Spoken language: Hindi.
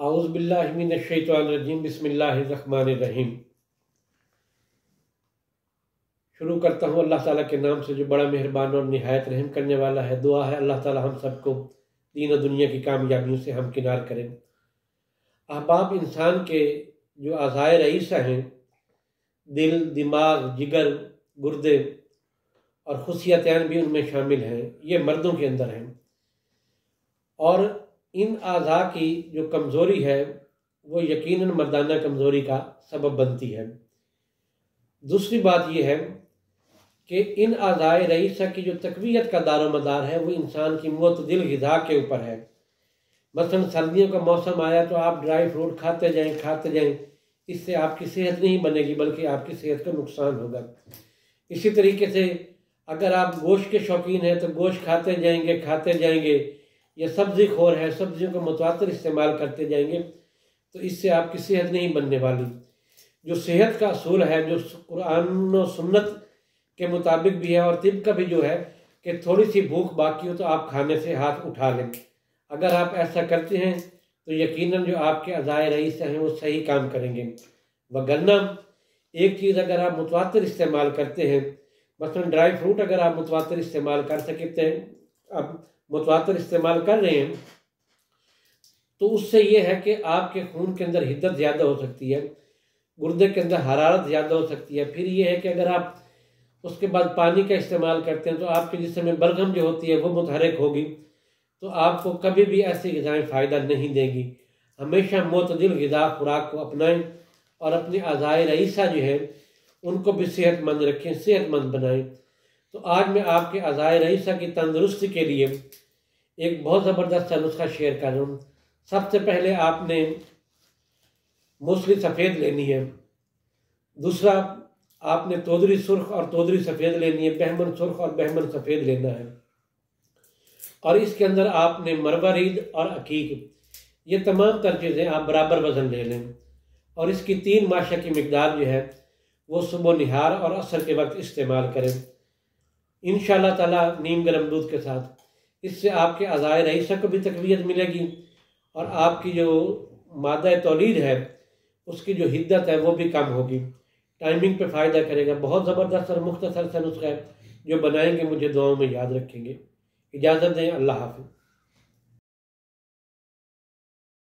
औज़ु बिल्लाहि मिनश शैतानिर रजीम बिस्मिल्लाहिर रहमानिर रहीम। शुरू करता हूँ अल्लाह ताला के नाम से जो बड़ा मेहरबान और निहायत रहम करने वाला है। दुआ है अल्लाह ताला हम सबको दीन और दुनिया की कामयाबियों से हमकिनार करें। अहबाब, इंसान के जो अज़ाए रईसा हैं, दिल, दिमाग, जिगर, गुर्दे और खुशियतैन भी उनमें शामिल हैं। ये मर्दों के अंदर हैं और इन आज़ा की जो कमज़ोरी है वो यकीनन मर्दाना कमज़ोरी का सबब बनती है। दूसरी बात यह है कि इन आज़ाए रईसा की जो तक़वियत का दारोमदार है वो इंसान की मुतदिल ग़िज़ा के ऊपर है। मसलन सर्दियों का मौसम आया तो आप ड्राई फ्रूट खाते जाएं, इससे आपकी सेहत नहीं बनेगी बल्कि आपकी सेहत का नुकसान होगा। इसी तरीके से अगर आप गोश्त के शौकीन हैं तो गोश्त खाते जाएंगे, या सब्ज़ी खोर है, सब्जियों का मुतवातिर इस्तेमाल करते जाएंगे तो इससे आपकी सेहत नहीं बनने वाली। जो सेहत का असूल है, जो कुरान और सुन्नत के मुताबिक भी है और तिब का भी जो है कि थोड़ी सी भूख बाकी हो तो आप खाने से हाथ उठा लें। अगर आप ऐसा करते हैं तो यकीनन जो आपके अज़ाए रईसा हैं वो सही काम करेंगे। वगरना एक चीज़ अगर आप मुतवातिर इस्तेमाल करते हैं, मसलन ड्राई फ्रूट अगर आप मुतवातिर इस्तेमाल कर सकते हैं, आप मुतवातिर इस्तेमाल कर रहे हैं तो उससे ये है कि आपके खून के अंदर हिद्दत ज़्यादा हो सकती है, गुर्दे के अंदर हरारत ज़्यादा हो सकती है। फिर ये है कि अगर आप उसके बाद पानी का इस्तेमाल करते हैं तो आपके जिस्म में बलगम जो होती है वो मुतहरक होगी, तो आपको कभी भी ऐसी ग़िज़ाएँ फ़ायदा नहीं देंगी। हमेशा मुतदिल ग़िज़ा खुराक को अपनाएं और अपने अज़ाए रईसा जो है उनको भी सेहतमंद रखें, सेहतमंद बनाएं। तो आज मैं आपके अज़ाए रईसा की तंदुरुस्ती के लिए एक बहुत ज़बरदस्त नुस्खा शेयर कर रहा हूँ। सबसे पहले आपने मूसली सफ़ेद लेनी है। दूसरा, आपने तोदरी सुर्ख और तोदरी सफ़ेद लेनी है। बहमन सुर्ख और बहमन सफ़ेद लेना है। और इसके अंदर आपने मरवरीद और अकीक, ये तमाम तर चीज़ें आप बराबर वज़न ले लें और इसकी 3 माशा की मिकदार जो है वो सुबह निहार और असर के वक्त इस्तेमाल करें इंशाअल्लाह ताला नीम गर्म दूध के साथ। इससे आपके अज़ाए रईसा को भी तक़वियत मिलेगी और आपकी जो मादा तौलीद है उसकी जो हिद्दत है वो भी कम होगी। टाइमिंग पे फ़ायदा करेगा। बहुत ज़बरदस्त और मुख्तसर सा नुस्खा है, जो बनाएंगे मुझे दुआओं में याद रखेंगे। इजाज़त दें, अल्लाह हाफ़िज़।